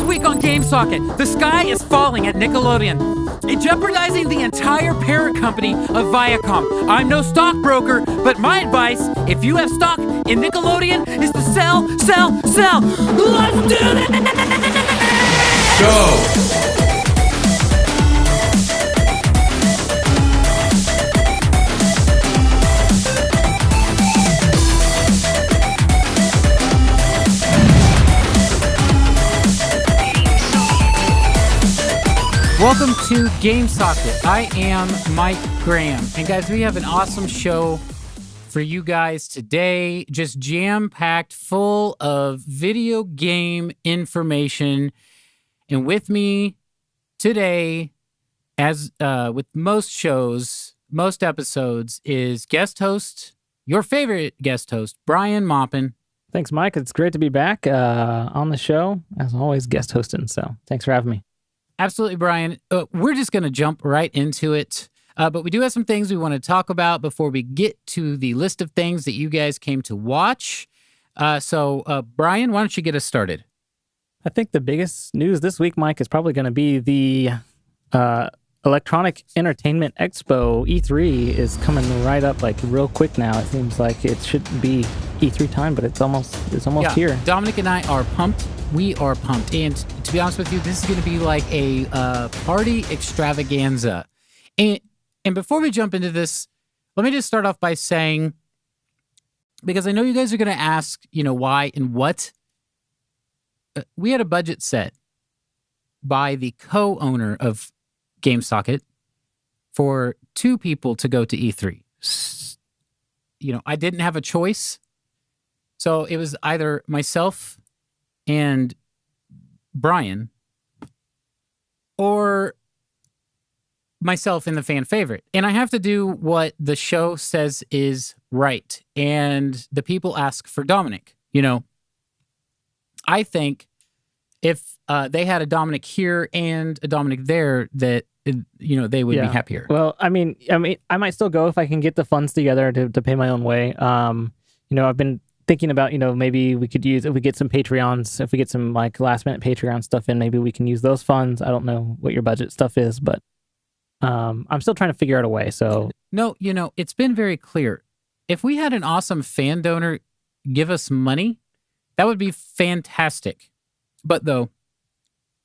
week on GameSocket, the sky is falling at Nickelodeon, jeopardizing the entire parent company of Viacom. I'm no stockbroker, but my advice, if you have stock in Nickelodeon, is to sell, sell, sell. Let's do this! Go! Welcome to GameSocket. I am Mike Graham. And guys, we have an awesome show for you guys today. Just jam-packed full of video game information. And with me today, as with most shows, most episodes, is guest host, your favorite guest host, Brian Maupin. Thanks, Mike. It's great to be back on the show. As always, guest hosting. So thanks for having me. Absolutely, Brian. We're just going to jump right into it. But we do have some things we want to talk about before we get to the list of things that you guys came to watch. So, Brian, why don't you get us started? I think the biggest news this week, Mike, is probably going to be the Electronic Entertainment Expo. E3 is coming right up like real quick now. It seems like it shouldn't be E3 time, but it's almost here. Dominic and I are pumped. We are pumped. And to be honest with you, this is going to be like a party extravaganza. And before we jump into this, let me just start off by saying, because I know you guys are going to ask, why and what. We had a budget set by the co-owner of GameSocket for 2 people to go to E3. I didn't have a choice. So it was either myself and Brian, or myself and the fan favorite. And I have to do what the show says is right. And the people ask for Dominic. I think if they had a Dominic here and a Dominic there, that they would be happier. Well, I mean, I might still go if I can get the funds together to pay my own way. I've been thinking about, maybe we could use, if we get some Patreons, if we get some like last minute Patreon stuff in, maybe we can use those funds. I don't know what your budget stuff is, but I'm still trying to figure out a way. So no, it's been very clear. If we had an awesome fan donor give us money, that would be fantastic. But though,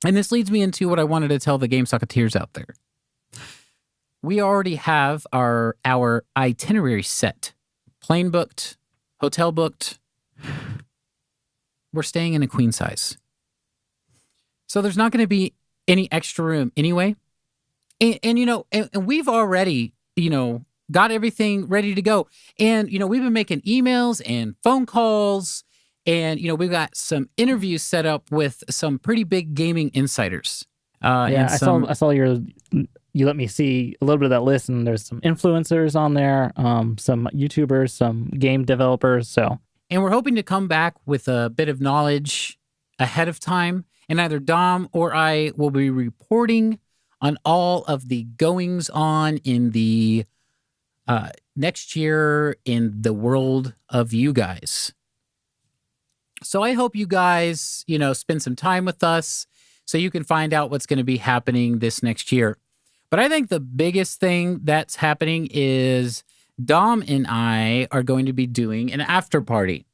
and this leads me into what I wanted to tell the GameSocketeers out there. We already have our itinerary set, plane booked, hotel booked. We're staying in a queen size. So there's not going to be any extra room anyway. And we've already, got everything ready to go. And, we've been making emails and phone calls. And, we've got some interviews set up with some pretty big gaming insiders. I saw you let me see a little bit of that list, and there's some influencers on there, some YouTubers, some game developers. And we're hoping to come back with a bit of knowledge ahead of time. And either Dom or I will be reporting on all of the goings on in the next year in the world of you guys. So I hope you guys, spend some time with us so you can find out what's going to be happening this next year. But I think the biggest thing that's happening is Dom and I are going to be doing an after party.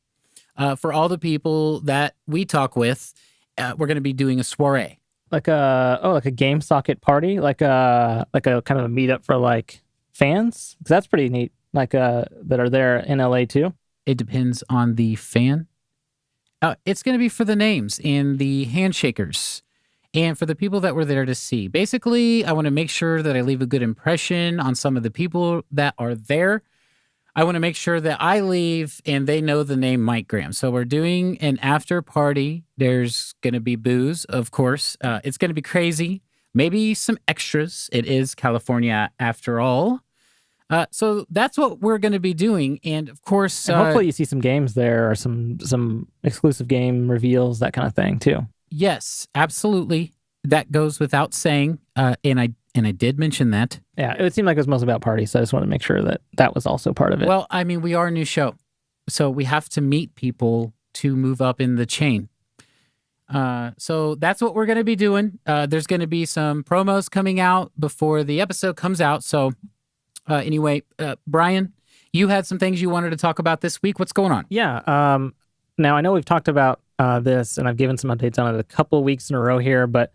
For all the people that we talk with, we're going to be doing a soiree. Like a GameSocket party, like a kind of a meetup for like fans. 'Cause that's pretty neat. Like that are there in LA too. It depends on the fan. It's going to be for the names and the handshakers and for the people that were there to see. Basically, I want to make sure that I leave a good impression on some of the people that are there. I want to make sure that I leave and they know the name Mike Graham. So we're doing an after party. There's going to be booze, of course. It's going to be crazy. Maybe some extras. It is California after all. So that's what we're going to be doing. And of course, and hopefully you see some games there or some exclusive game reveals, that kind of thing too. Yes, absolutely. That goes without saying. And I did mention that. Yeah, it would seem like it was mostly about parties. So I just wanted to make sure that was also part of it. Well, I mean, we are a new show, so we have to meet people to move up in the chain. So that's what we're going to be doing. There's going to be some promos coming out before the episode comes out. So anyway, Brian, you had some things you wanted to talk about this week. What's going on? Yeah. Now, I know we've talked about this, and I've given some updates on it a couple of weeks in a row here, but,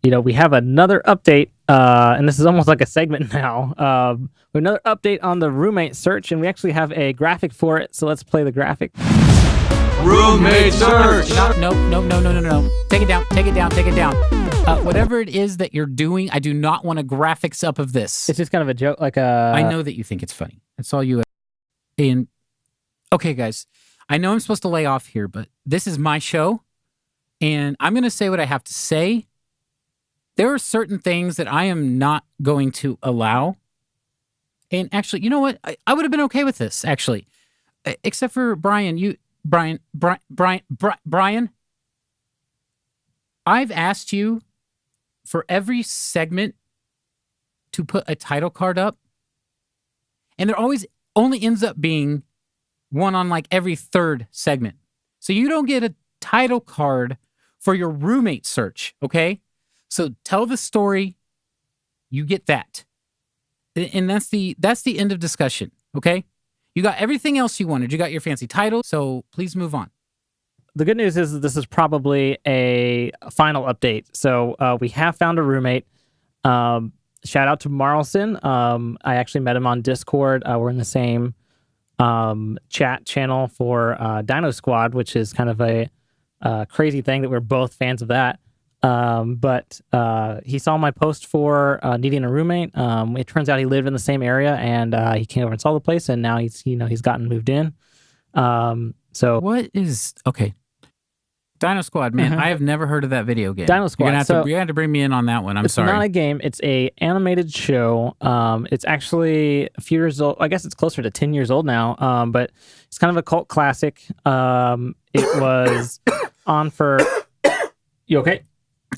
we have another update, and this is almost like a segment now. We have another update on the roommate search, and we actually have a graphic for it, so let's play the graphic. Roommate search! No. Take it down. Whatever it is that you're doing, I do not want a graphics up of this. It's just kind of a joke, like a... I know that you think it's funny. That's all you... And okay, guys, I know I'm supposed to lay off here, but this is my show, and I'm going to say what I have to say. There are certain things that I am not going to allow. And actually, you know what? I would have been okay with this, actually. Except for Brian. Brian, I've asked you for every segment to put a title card up, and there always only ends up being one on like every third segment. So you don't get a title card for your roommate search, okay? So tell the story, you get that. And that's the end of discussion, okay? You got everything else you wanted. You got your fancy title, so please move on. The good news is that this is probably a final update. So we have found a roommate. Shout out to Marlson. I actually met him on Discord. We're in the same chat channel for Dino Squad, which is kind of a crazy thing that we're both fans of that. But he saw my post for needing a roommate. It turns out he lived in the same area, and he came over and saw the place, and now he's gotten moved in. So what is okay? Dino Squad, man, I have never heard of that video game. Dino Squad. You're gonna have to bring me in on that one. I'm sorry. It's not a game. It's a animated show. It's actually a few years old. I guess it's closer to 10 years old now. But it's kind of a cult classic. It was on for. You okay?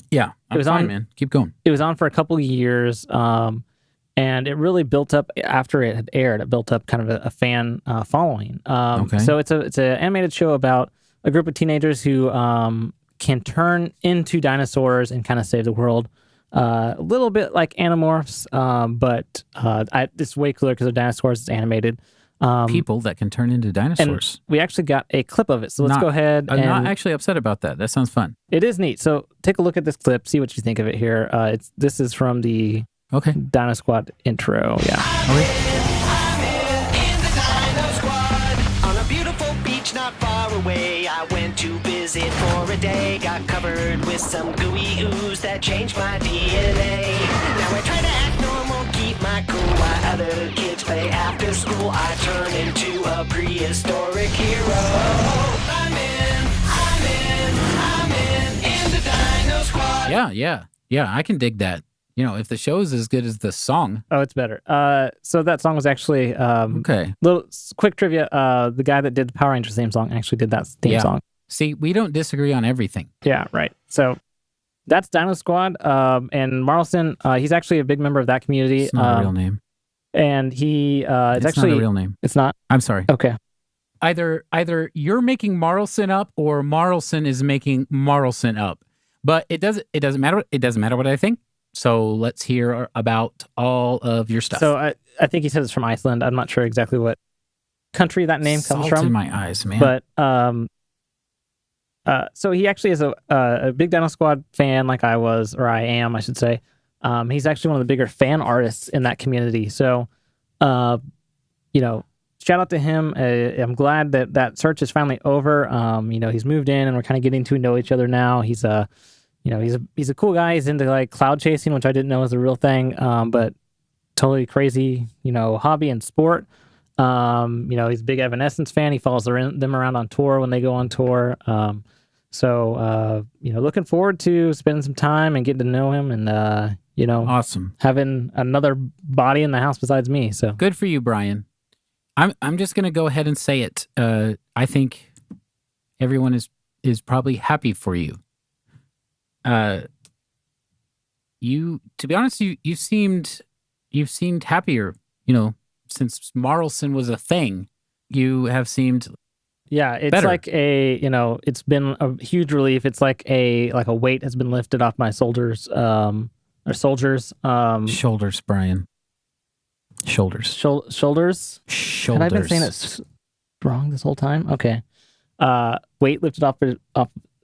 Yeah, I'm fine, man. Keep going. It was on for a couple of years, and it really built up after it had aired. It built up kind of a fan following. Okay. So it's an animated show about a group of teenagers who can turn into dinosaurs and kind of save the world. A little bit like Animorphs, but it's way cooler because of dinosaurs. It's animated. People that can turn into dinosaurs. And we actually got a clip of it, so let's go ahead. I'm not actually upset about that. That sounds fun. It is neat. So take a look at this clip, see what you think of it here. This is from the Dino Squad intro. Yeah. I'm in the Dino Squad on a beautiful beach not far away. I went to visit for a day, got covered with some gooey ooze that changed my DNA. Now I try to act normal, keep my cool while other kids play after school. I turn into a prehistoric hero. I'm in the Dino Squad. Yeah, I can dig that. You know, if the show's as good as the song. Oh, it's better. So that song was actually little quick trivia. The guy that did the Power Rangers theme song actually did that theme song. See, we don't disagree on everything. Yeah, right. So that's Dino Squad. And Marlson, he's actually a big member of that community. It's not a real name. And it's actually not a real name. It's not. I'm sorry. Okay. Either you're making Marlson up or Marlson is making Marlson up. But it doesn't matter. It doesn't matter what I think. So let's hear about all of your stuff. So I think he said it's from Iceland. I'm not sure exactly what country that name comes from. Salt in my eyes, man. But so he actually is a big Dino Squad fan, like I was, or I am, I should say. He's actually one of the bigger fan artists in that community. So, shout out to him. I'm glad that search is finally over. He's moved in, and we're kind of getting to know each other now. He's a cool guy. He's into like cloud chasing, which I didn't know was a real thing. But totally crazy, hobby and sport. He's a big Evanescence fan. He follows them around on tour when they go on tour. Looking forward to spending some time and getting to know him and, awesome. Having another body in the house besides me. So good for you, Brian. I'm just going to go ahead and say it. I think everyone is probably happy for you. To be honest, you've seemed happier, since Marlson was a thing. You have seemed Yeah, it's better. like it's been a huge relief. It's like a weight has been lifted off my shoulders. Shoulders, Brian. Shoulders. Shoulders. Have I been saying it wrong this whole time? Okay. Weight lifted off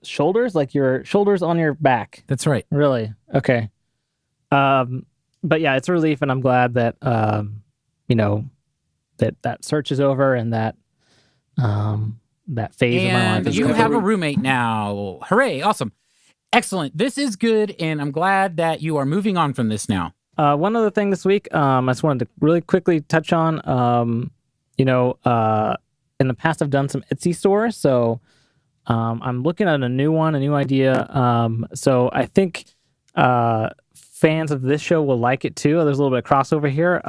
shoulders, like your shoulders on your back. That's right. Really? Okay. But yeah, it's a relief, and I'm glad that that search is over and that phase of my life is you over. have a roommate now. Hooray! Awesome, excellent. This is good, and I'm glad that you are moving on from this now. One other thing this week, I just wanted to really quickly touch on. In the past, I've done some Etsy stores, so I'm looking at a new idea. So I think fans of this show will like it too. There's a little bit of crossover here.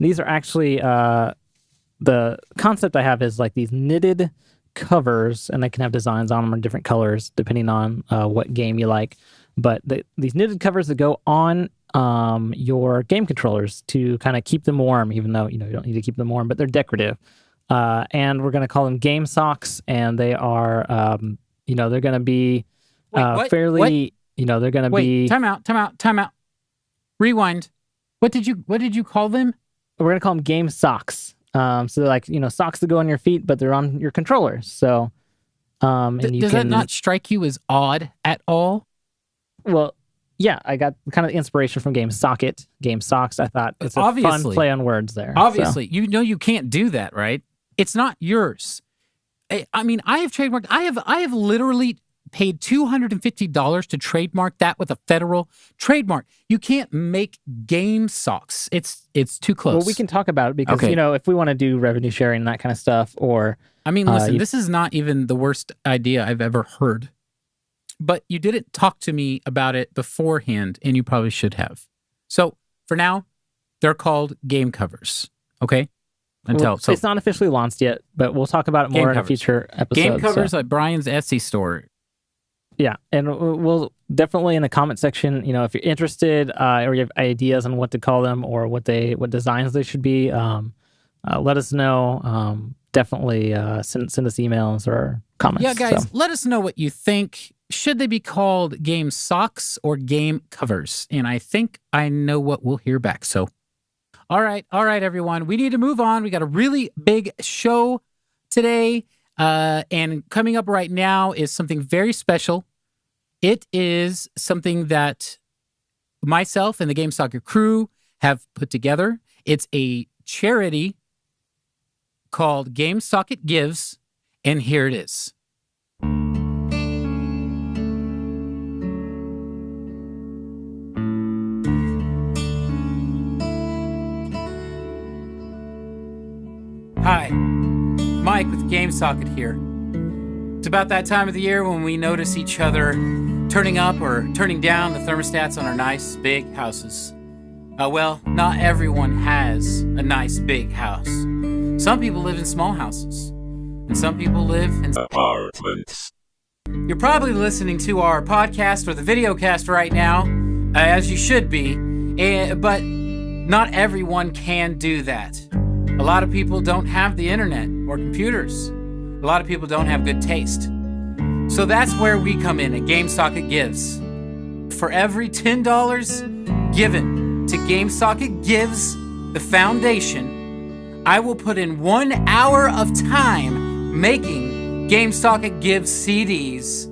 These are actually the concept I have is like these knitted covers, and they can have designs on them in different colors depending on what game you like. But these knitted covers that go on your game controllers to kind of keep them warm, even though you don't need to keep them warm, but they're decorative. And we're going to call them game socks, and they are they're going to be fairly they're going to be time out. Rewind. What did you call them? We're going to call them game socks. So they're like socks that go on your feet, but they're on your controllers. So does that not strike you as odd at all? Well, yeah, I got kind of inspiration from Game Socket, Game Socks. I thought it's a fun play on words there. Obviously, you can't do that, right? It's not yours. I mean, I have trademarked. I have literally paid $250 to trademark that with a federal trademark. You can't make game socks. It's too close. Well, we can talk about it because if we want to do revenue sharing and that kind of stuff, or I mean, listen, this is not even the worst idea I've ever heard. But you didn't talk to me about it beforehand, and you probably should have. So for now, they're called game covers. Okay. It's not officially launched yet, but we'll talk about it more in a future episode. Game covers at Brian's Etsy store. Yeah, and we'll definitely in the comment section, if you're interested or you have ideas on what to call them or what designs they should be, let us know. Definitely send us emails or comments. Yeah, guys, let us know what you think. Should they be called game socks or game covers? And I think I know what we'll hear back. So, all right, everyone. We need to move on. We got a really big show today. And coming up right now is something very special. It is something that myself and the Game Soccer crew have put together. It's a charity called Game Socket Gives, and here it is. Hi, Mike with Game Socket here. It's about that time of the year when we notice each other turning up or turning down the thermostats on our nice big houses. Well, not everyone has a nice big house. Some people live in small houses, and some people live in apartments. You're probably listening to our podcast or the video cast right now, as you should be, but not everyone can do that. A lot of people don't have the internet or computers. A lot of people don't have good taste. So that's where we come in at Game Socket Gives. For every $10 given to Game Socket Gives, the foundation, I will put in 1 hour of time making Game Socket Gives CDs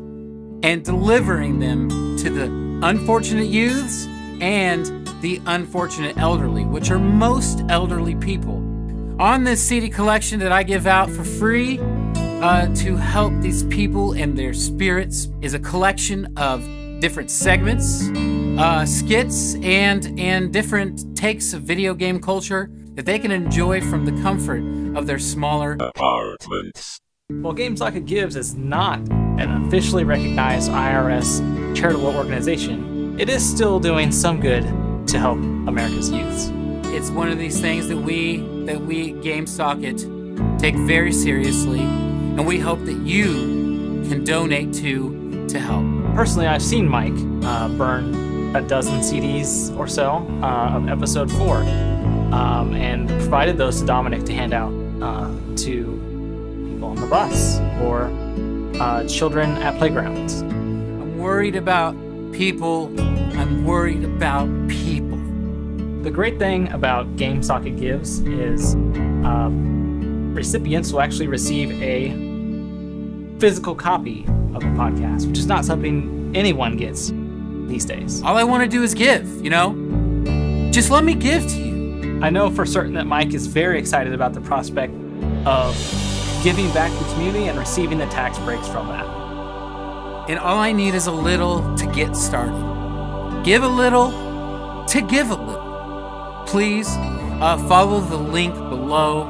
and delivering them to the unfortunate youths and the unfortunate elderly, which are most elderly people. On this CD collection that I give out for free to help these people and their spirits is a collection of different segments, skits, and different takes of video game culture that they can enjoy from the comfort of their smaller apartments. While Game Socket Gives is not an officially recognized IRS charitable organization, it is still doing some good to help America's youths. It's one of these things that we Game Socket take very seriously, and we hope that you can donate to help. Personally, I've seen Mike burn a dozen CDs or so of episode 4, and provided those to Dominic to hand out to people. on the bus or children at playgrounds. I'm worried about people. I'm worried about people. The great thing about Game Socket Gives is recipients will actually receive a physical copy of a podcast, which is not something anyone gets these days. All I want to do is give, you know? Just let me give to you. I know for certain that Mike is very excited about the prospect of giving back to the community and receiving the tax breaks from that. And all I need is a little to get started. Give a little to give a little. Please follow the link below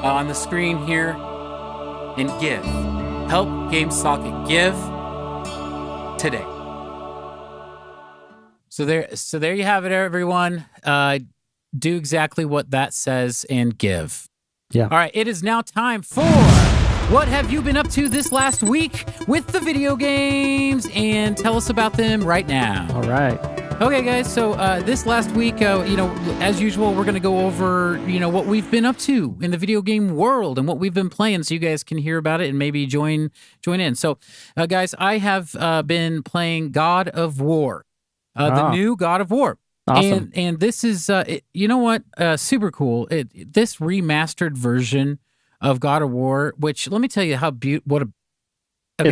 on the screen here and give. Help GameSocket give today. So there you have it, everyone. Do exactly what that says and give. Yeah. All right, it is now time for What Have You Been Up To This Last Week with the video games, and tell us about them right now. All right. Okay, guys, so this last week, as usual, we're going to go over, what we've been up to in the video game world and what we've been playing so you guys can hear about it and maybe join in. So, guys, I have been playing God of War, the new God of War. Awesome. And this is, super cool. This remastered version of God of War, which let me tell you how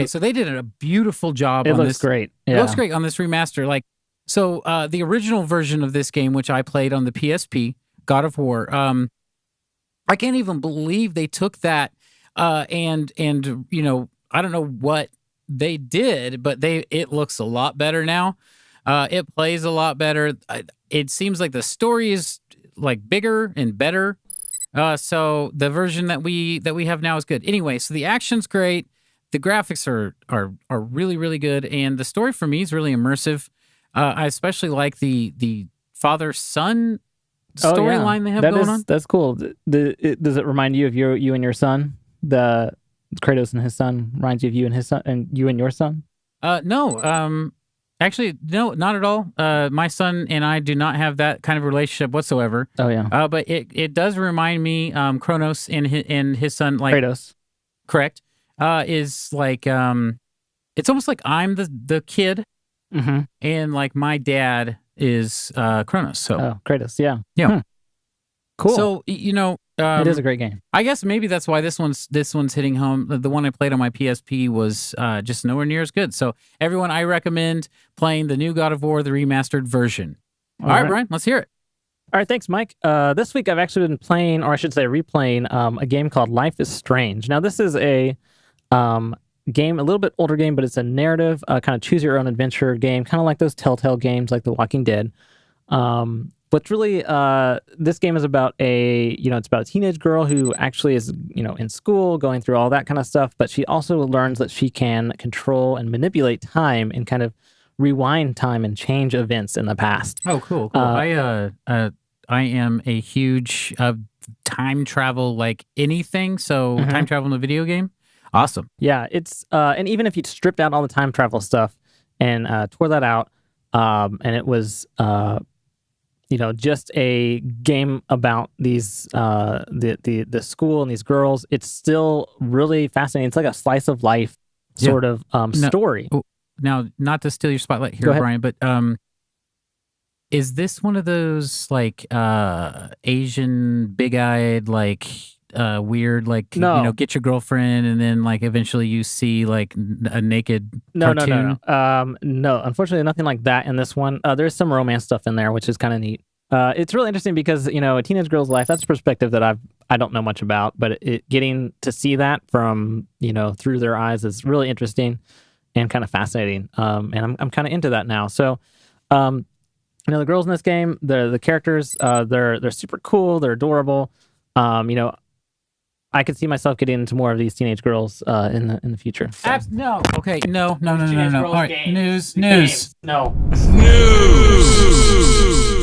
so they did a beautiful job on this. It looks great. Yeah. It looks great on this remaster. So the original version of this game, which I played on the PSP, God of War, I can't even believe they took that and I don't know what they did, but it looks a lot better now. It plays a lot better. It seems like the story is bigger and better. So the version that we have now is good. Anyway, so the action's great. The graphics are really, really good, and the story for me is really immersive. I especially like the father-son storyline they have going on. That's cool. Does it remind you of you and your son? The Kratos and his son reminds you of you and his son, and you and your son? No. Actually, no, not at all. My son and I do not have that kind of relationship whatsoever. Oh yeah. But it does remind me, Kronos and his son, Kratos. Correct. Is it's almost like I'm the kid. Mm-hmm. And my dad is Kronos. So Kratos, yeah. Cool. So it is a great game. I guess maybe that's why this one's hitting home. The one I played on my PSP was just nowhere near as good. So everyone, I recommend playing the new God of War, the remastered version. All right, Brian, let's hear it. All right, thanks, Mike. This week I've actually been playing, or I should say replaying, a game called Life is Strange. Now this is a game, a little bit older game, but it's a narrative, kind of choose your own adventure game, kind of like those Telltale games like The Walking Dead. But really, this game is about it's about a teenage girl who actually is, in school, going through all that kind of stuff, but she also learns that she can control and manipulate time and kind of rewind time and change events in the past. Oh, cool. I am a huge time travel anything, so time travel in a video game. Awesome. Yeah, it's and even if you stripped out all the time travel stuff and tore that out, and it was just a game about these the school and these girls, it's still really fascinating. It's like a slice of life sort of story. Now, not to steal your spotlight here, Brian, but is this one of those Asian big-eyed weird No. Get your girlfriend and then eventually you see a naked cartoon? No, unfortunately nothing like that in this one. There's some romance stuff in there, which is kind of neat. It's really interesting because a teenage girl's life, that's a perspective that I don't know much about, but getting to see that from through their eyes is really interesting and kind of fascinating. And I'm kind of into that now. So the girls in this game, the characters, they're super cool, they're adorable. I could see myself getting into more of these teenage girls in the future. So. No. Okay. No. All right. News. No.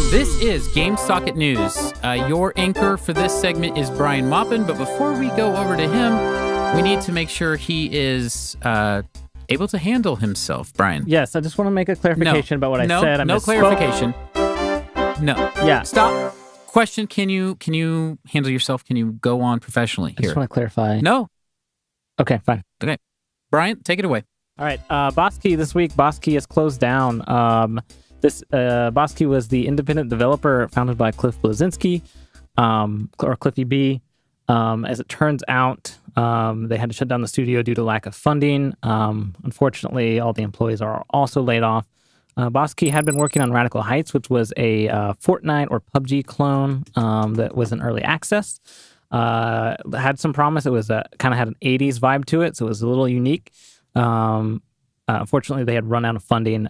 This is Game Socket News. Your anchor for this segment is Brian Maupin, but before we go over to him, we need to make sure he is able to handle himself. Brian. Yes, I just want to make a clarification about what I said. No clarification. No. Yeah. Stop. Question: Can you handle yourself? Can you go on professionally here? I just want to clarify. No. Okay, fine. Brian, take it away. All right, Bosky this week. Bosky has closed down. Bosky was the independent developer founded by Cliff Blazinski, or Cliffy B. As it turns out, they had to shut down the studio due to lack of funding. Unfortunately, all the employees are also laid off. Bosky had been working on Radical Heights, which was a Fortnite or PUBG clone that was in early access. Had some promise. It was kind of had an 80s vibe to it, so it was a little unique. Unfortunately, they had run out of funding.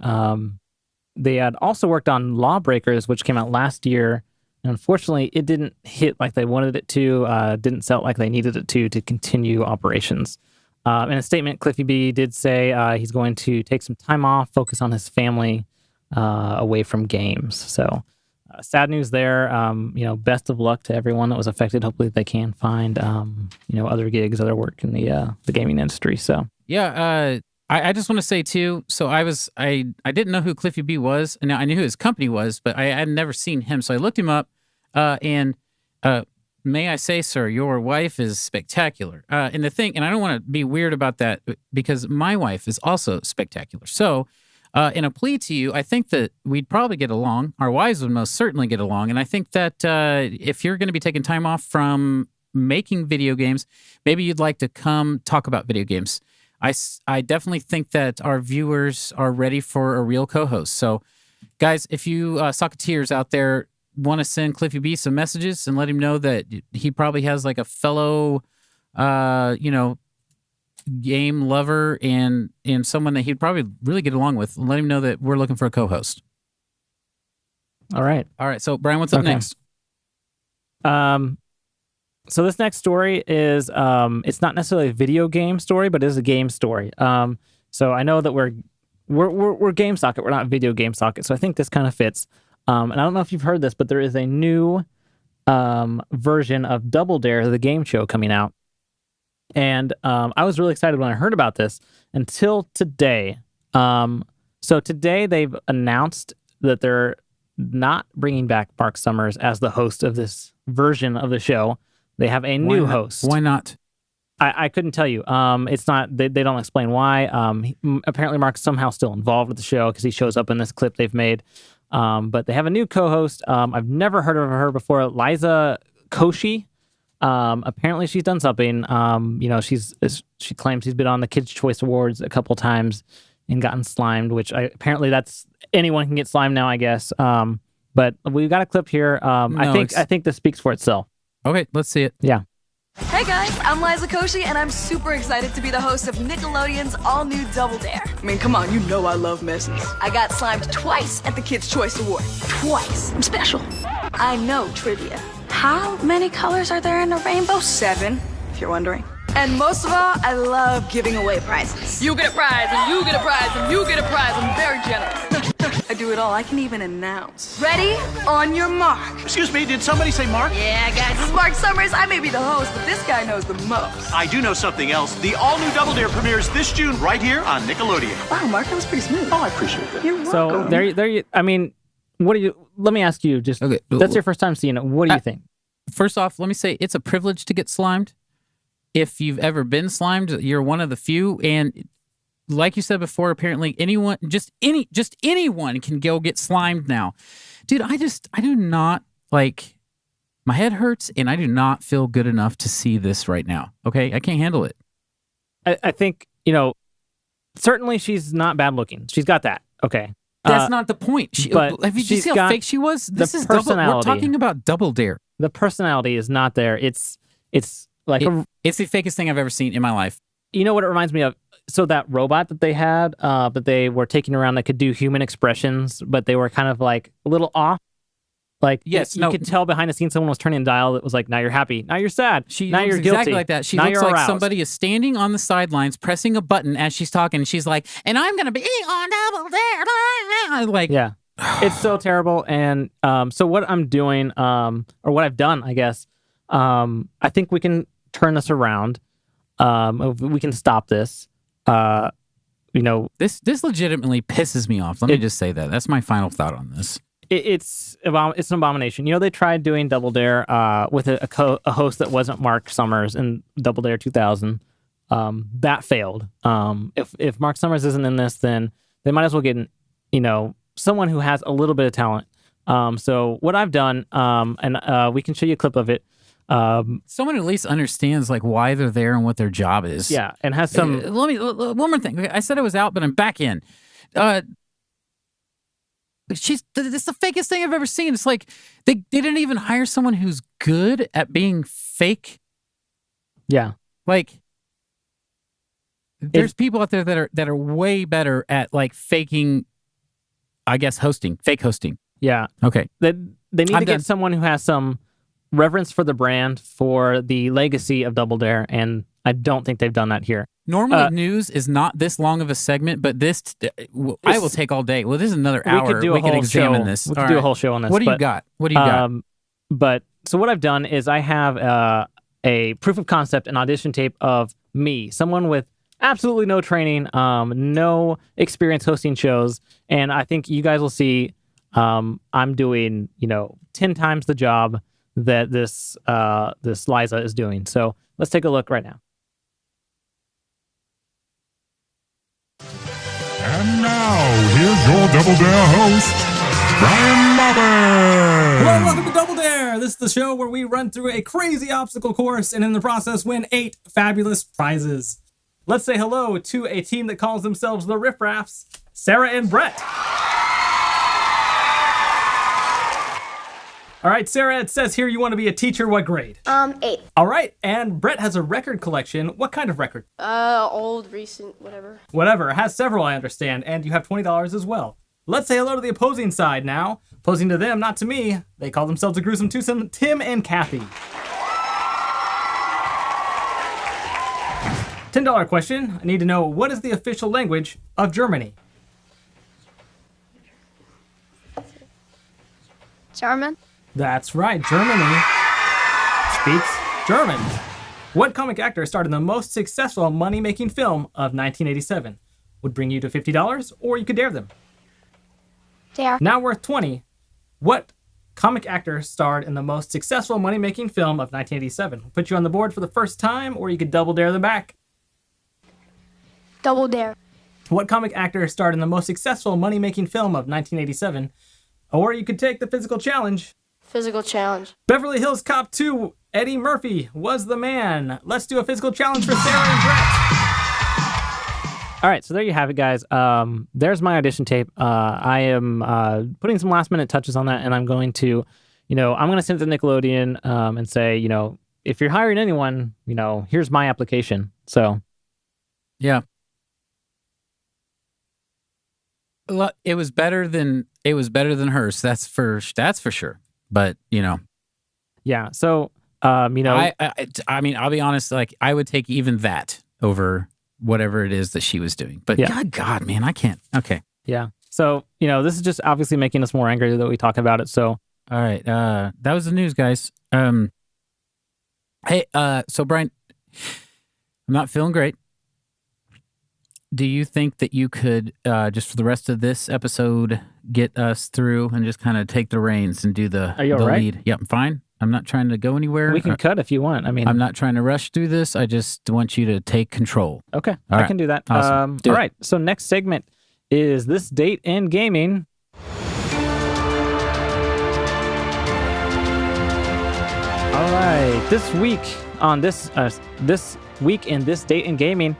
They had also worked on Lawbreakers, which came out last year. And unfortunately, it didn't hit like they wanted it to, didn't sell like they needed it to continue operations. In a statement, Cliffy B did say he's going to take some time off, focus on his family, away from games. So sad news there. Best of luck to everyone that was affected. Hopefully they can find, other gigs, other work in the gaming industry. So Yeah, I just want to say too. So I didn't know who Cliffy B was, and I knew who his company was, but I had never seen him. So I looked him up, and may I say, sir, your wife is spectacular. And I don't want to be weird about that because my wife is also spectacular. So, in a plea to you, I think that we'd probably get along. Our wives would most certainly get along, and I think that if you're going to be taking time off from making video games, maybe you'd like to come talk about video games. I definitely think that our viewers are ready for a real co-host. So, guys, if you Socketeers out there want to send Cliffy B some messages and let him know that he probably has like a fellow, game lover and someone that he'd probably really get along with, let him know that we're looking for a co-host. all right. All right. So, Brian, what's up Okay. next? So this next story is it's not necessarily a video game story, but it is a game story. So I know that we're Game Socket, we're not Video Game Socket, so I think this kind of fits. And I don't know if you've heard this, but there is a new version of Double Dare, the game show, coming out. And I was really excited when I heard about this until today. So today they've announced that they're not bringing back Mark Summers as the host of this version of the show. They have a new host. Why not? I couldn't tell you. It's not. They don't explain why. Apparently, Mark's somehow still involved with the show because he shows up in this clip they've made. But they have a new co-host. I've never heard of her before. Liza Koshy. Apparently, she's done something. She claims she's been on the Kids' Choice Awards a couple times and gotten slimed. Which apparently that's anyone can get slimed now, I guess. But we've got a clip here. I think this speaks for itself. Okay, let's see it. Yeah. Hey guys, I'm Liza Koshy, and I'm super excited to be the host of Nickelodeon's all-new Double Dare. I mean, come on, you know I love messes. I got slimed twice at the Kids' Choice Award. Twice. I'm special. I know trivia. How many colors are there in a rainbow? 7, if you're wondering. And most of all, I love giving away prizes. You get a prize, and you get a prize, and you get a prize. I'm very generous. I do it all. I can even announce. Ready? On your mark. Excuse me, did somebody say Mark? Yeah, guys, this is Mark Summers. I may be the host, but this guy knows the most. I do know something else. The all-new Double Dare premieres this June right here on Nickelodeon. Wow, Mark, that was pretty smooth. Oh, I appreciate that. You're So welcome. there you. I mean, what do you? Let me ask you. Just Okay. that's your first time seeing it. What do you think? First off, let me say it's a privilege to get slimed. If you've ever been slimed, you're one of the few. And like you said before, apparently anyone, just anyone can go get slimed now. Dude, I do not like, my head hurts and I do not feel good enough to see this right now. Okay. I can't handle it. I think, certainly she's not bad looking. She's got that. Okay. That's not the point. but Have you she's see how got fake she was? This the is double, we're personality. talking about Double Dare. The personality is not there. It's like It's the fakest thing I've ever seen in my life. you know what it reminds me of? So that robot that they had, that they were taking around that could do human expressions, but they were kind of like a little off. Like, Yes, you no. could tell behind the scenes someone was turning a dial that was like, now you're happy, now you're sad, She now looks you're guilty. exactly like that. She now looks you're like aroused. somebody is standing on the sidelines pressing a button as she's talking. And she's like, and I'm going to be on Double Dare. Like, Yeah. It's so terrible. And so what I'm doing, or what I've done, I guess, I think we can turn this around. We can stop this. this legitimately pisses me off. Let me just say that. That's my final thought on this. It's an abomination. They tried doing Double Dare with a host that wasn't Mark Summers in Double Dare 2000. that failed. If Mark Summers isn't in this, then they might as well get, someone who has a little bit of talent. So what I've done, and we can show you a clip of it. Someone who at least understands like why they're there and what their job is. Yeah, and has some. One more thing. I said I was out, but I'm back in. It's the fakest thing I've ever seen. It's like they didn't even hire someone who's good at being fake. Yeah, like there's people out there that are way better at like faking. I guess fake hosting. Yeah. Okay. They need to get someone who has some reverence for the brand, for the legacy of Double Dare, and I don't think they've done that here. Normally, news is not this long of a segment, but this I will take all day. Well, this is another hour. We can examine this. We could do a whole show on this. What do you got? What do you got? But so what I've done is I have a proof of concept, an audition tape of me, someone with absolutely no training, no experience hosting shows, and I think you guys will see I'm doing 10 times the job that this Liza is doing. So let's take a look right now. And now, here's your Double Dare host, Brian Bobby. Hello, welcome to Double Dare. This is the show where we run through a crazy obstacle course and in the process win 8 fabulous prizes. Let's say hello to a team that calls themselves the Riff Raffs, Sarah and Brett. All right, Sarah, it says here you want to be a teacher. What grade? 8. All right, and Brett has a record collection. What kind of record? Old, recent, whatever. Whatever. Has several, I understand, and you have $20 as well. Let's say hello to the opposing side now. Opposing to them, not to me. They call themselves a gruesome twosome, Tim and Kathy. $10 question. I need to know, what is the official language of Germany? German? That's right. Germany speaks German. What comic actor starred in the most successful money-making film of 1987? Would bring you to $50, or you could dare them. Dare. Now worth 20. What comic actor starred in the most successful money-making film of 1987? Put you on the board for the first time, or you could double dare them back. Double dare. What comic actor starred in the most successful money-making film of 1987? Or you could take the physical challenge. Physical challenge. Beverly Hills Cop 2, Eddie Murphy was the man. Let's do a physical challenge for Sarah and Brett. All right, so there you have it, guys. There's my audition tape. I am putting some last minute touches on that, and I'm going to, I'm going to send it to Nickelodeon and say, if you're hiring anyone, here's my application. So, yeah. It was better than hers. That's for sure. But yeah. So I mean, I'll be honest. Like, I would take even that over whatever it is that she was doing. But yeah. God, man, I can't. Okay. Yeah. So this is just obviously making us more angry that we talk about it. So all right. That was the news, guys. Hey. So Brian, I'm not feeling great. Do you think that you could, just for the rest of this episode, get us through and just kind of take the reins and do the, Are you all right? lead? Yep, I'm fine. I'm not trying to go anywhere. We can cut if you want. I mean, I'm not trying to rush through this. I just want you to take control. Okay, I can do that. Awesome. All right. So next segment is This Date in Gaming. All right. This week on this week in This Date in Gaming,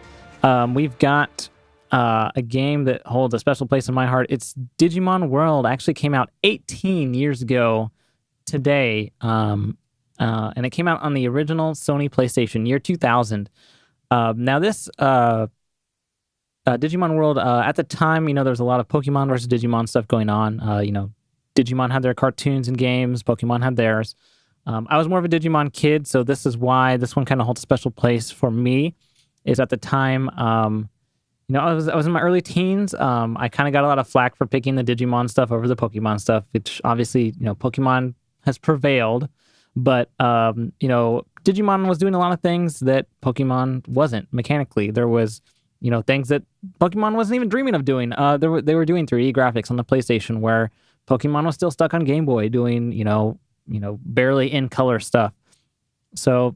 we've got a game that holds a special place in my heart. It's Digimon World. Actually came out 18 years ago today, and it came out on the original Sony PlayStation, year 2000. Now this Digimon World, at the time, there was a lot of Pokemon versus Digimon stuff going on. Digimon had their cartoons and games. Pokemon had theirs. I was more of a Digimon kid, so this is why this one kind of holds a special place for me. Is at the time, I was in my early teens. I kind of got a lot of flack for picking the Digimon stuff over the Pokemon stuff, which obviously, Pokemon has prevailed. But, Digimon was doing a lot of things that Pokemon wasn't mechanically. There was, things that Pokemon wasn't even dreaming of doing. They were doing 3D graphics on the PlayStation where Pokemon was still stuck on Game Boy doing, barely in color stuff. So,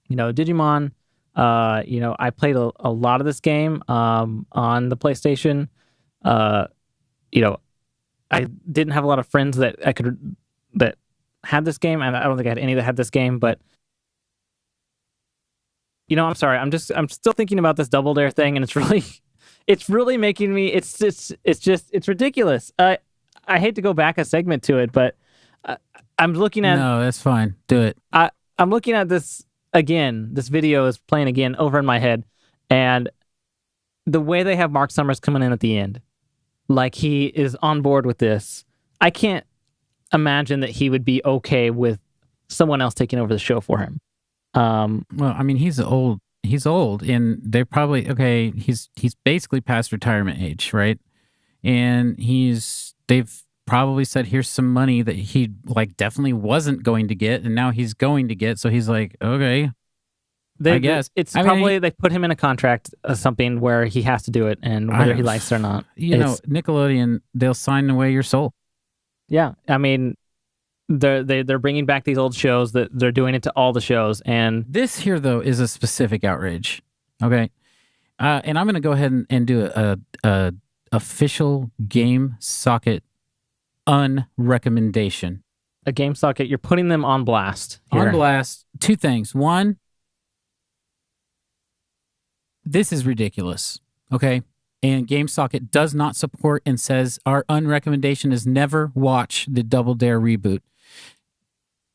Digimon I played a lot of this game on the PlayStation. I didn't have a lot of friends that had this game, and I don't think I had any that had this game, but I'm sorry. I'm still thinking about this Double Dare thing, and it's really making me. It's ridiculous. I hate to go back a segment to it, but I'm looking at. No, that's fine. Do it. I'm looking at this again. This video is playing again over in my head, and the way they have Mark Summers coming in at the end, like he is on board with this. I can't imagine that he would be okay with someone else taking over the show for him. Well, I mean, he's old, and they're probably okay. He's basically past retirement age, right? And they've probably said, here's some money that he definitely wasn't going to get, and now he's going to get. So he's like, okay, I guess they put him in a contract, something where he has to do it, and whether he likes it or not. Nickelodeon, they'll sign away your soul. Yeah, I mean, they're bringing back these old shows that they're doing it to all the shows, and this here though is a specific outrage. Okay, and I'm going to go ahead and do a official Game Socket unrecommendation. A Game Socket, you're putting them on blast. Here. On blast. Two things. One, this is ridiculous. Okay. And GameSocket does not support and says our unrecommendation is never watch the Double Dare reboot.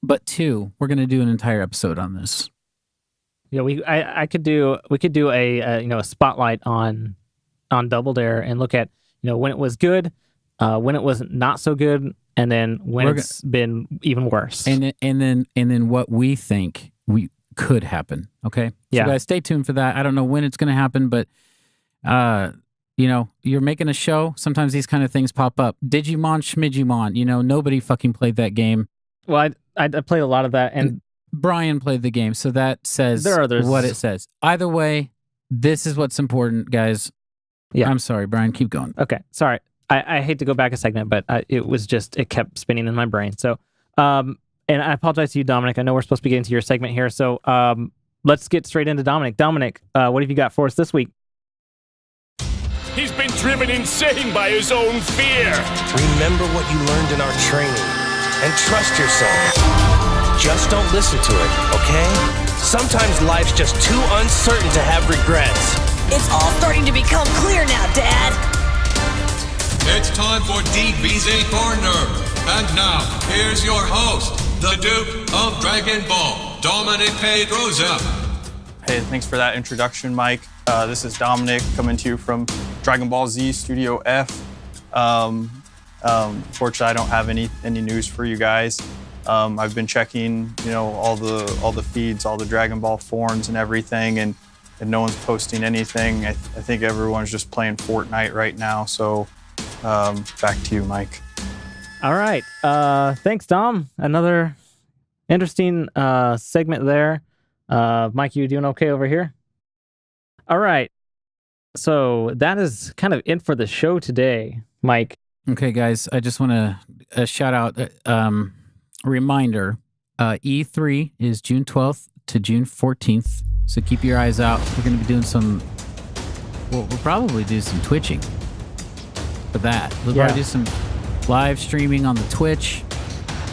But two, we're going to do an entire episode on this. Yeah, we could do a spotlight on Double Dare and look at when it was good, when it was not so good, and then when it's been even worse. And then what we think could happen. Okay. Yeah. So guys, stay tuned for that. I don't know when it's going to happen, but you're making a show. Sometimes these kind of things pop up. Digimon, Schmidgimon. Nobody fucking played that game. Well, I played a lot of that, and Brian played the game, so that says what it says. Either way, this is what's important, guys. Yeah. I'm sorry, Brian. Keep going. Okay. Sorry. I hate to go back a segment, but it kept spinning in my brain. So, and I apologize to you, Dominic. I know we're supposed to be getting to your segment here. So, let's get straight into Dominic. Dominic, what have you got for us this week? He's been driven insane by his own fear. Remember what you learned in our training and trust yourself. Just don't listen to it, okay? Sometimes life's just too uncertain to have regrets. It's all starting to become clear now, Dad. It's time for DBZ Corner. And now, here's your host, the Duke of Dragon Ball, Dominic Pedroza. Hey, thanks for that introduction, Mike. This is Dominic coming to you from Dragon Ball Z Studio F. Fortunately, I don't have any news for you guys. I've been checking, all the feeds, all the Dragon Ball forums and everything, and no one's posting anything. I think everyone's just playing Fortnite right now. So back to you, Mike. All right. Thanks, Dom. Another interesting segment there. Mike, you doing okay over here? All right. So that is kind of it for the show today, Mike. Okay, guys. I just want to shout out reminder. E3 is June 12th to June 14th. So keep your eyes out. We're going to be doing we'll probably do some twitching for that. We'll probably do some live streaming on the Twitch.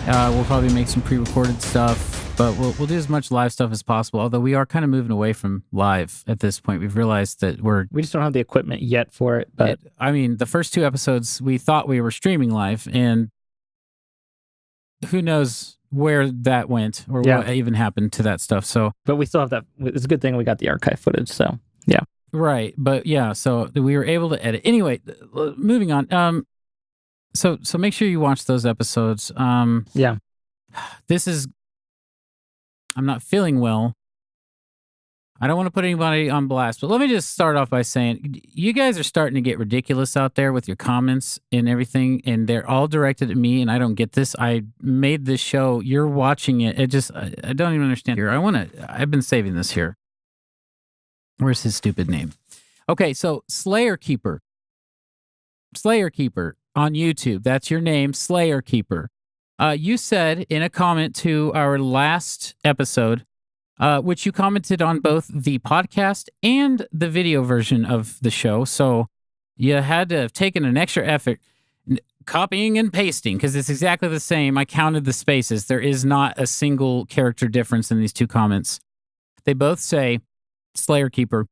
We'll probably make some pre-recorded stuff, but we'll do as much live stuff as possible. Although we are kind of moving away from live at this point. We've realized that we just don't have the equipment yet for it. But the first two episodes we thought we were streaming live, and who knows where that went or what even happened to that stuff. So, but we still have that. It's a good thing we got the archive footage. So yeah, right. But yeah, so we were able to edit. Anyway, moving on. So make sure you watch those episodes. Yeah. I'm not feeling well. I don't want to put anybody on blast, but let me just start off by saying you guys are starting to get ridiculous out there with your comments and everything, and they're all directed at me, and I don't get this. I made this show. You're watching it. I don't even understand here. I've been saving this here. Where's his stupid name? Okay, so Slayer Keeper on YouTube. That's your name, Slayer Keeper. You said in a comment to our last episode which you commented on both the podcast and the video version of the show. So you had to have taken an extra effort copying and pasting because it's exactly the same. I counted the spaces. There is not a single character difference in these two comments. They both say, Slayer Keeper,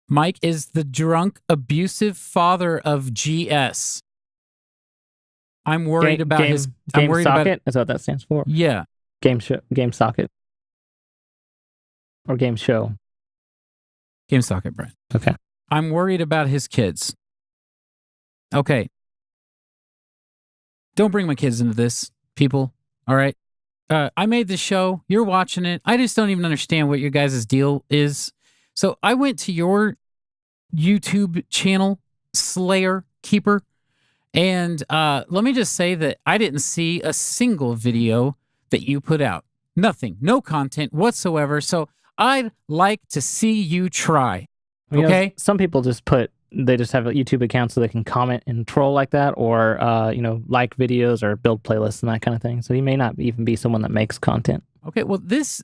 Mike is the drunk, abusive father of GS. I'm worried about his... I'm worried socket? Is that what that stands for? Yeah. Game socket. Or game show. Game socket, Brent. Okay. I'm worried about his kids. Okay. Don't bring my kids into this, people. All right? I made this show. You're watching it. I just don't even understand what your guys' deal is. So I went to your YouTube channel, Slayer Keeper, and let me just say that I didn't see a single video that you put out. Nothing. No content whatsoever. So I'd like to see you try. Okay? Some people just they just have a YouTube account so they can comment and troll like that, or like videos or build playlists and that kind of thing. So he may not even be someone that makes content. Okay, well, this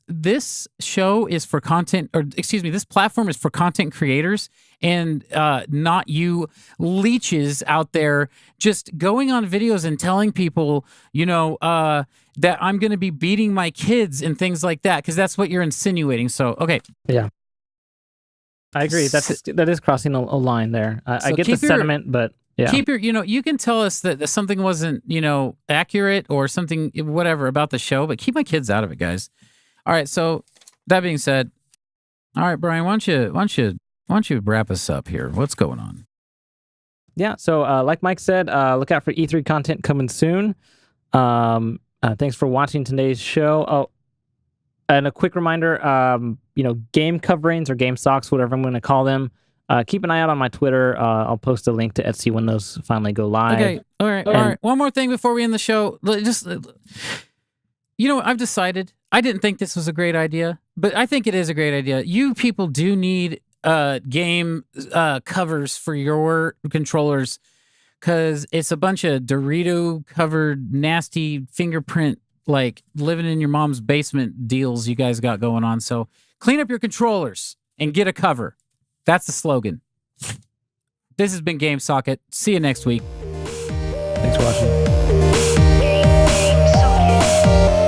show is for content, or excuse me, this platform is for content creators and not you leeches out there just going on videos and telling people, that I'm going to be beating my kids and things like that, because that's what you're insinuating. So, okay. Yeah. I agree. That is crossing a line there. I get the sentiment, but yeah. Keep your, you can tell us that something wasn't, accurate or something, whatever about the show, but keep my kids out of it, guys. All right. So that being said, all right, Brian, why don't you wrap us up here? What's going on? Yeah. So like Mike said, look out for E3 content coming soon. Thanks for watching today's show. Oh, and a quick reminder, game coverings or game socks, whatever I'm going to call them. Keep an eye out on my Twitter. I'll post a link to Etsy when those finally go live. Okay. All right. One more thing before we end the show. I've decided. I didn't think this was a great idea, but I think it is a great idea. You people do need game covers for your controllers, because it's a bunch of Dorito-covered, nasty fingerprint, like living in your mom's basement deals you guys got going on. So clean up your controllers and get a cover. That's the slogan. This has been Game Socket. See you next week. Thanks for watching. Game Socket.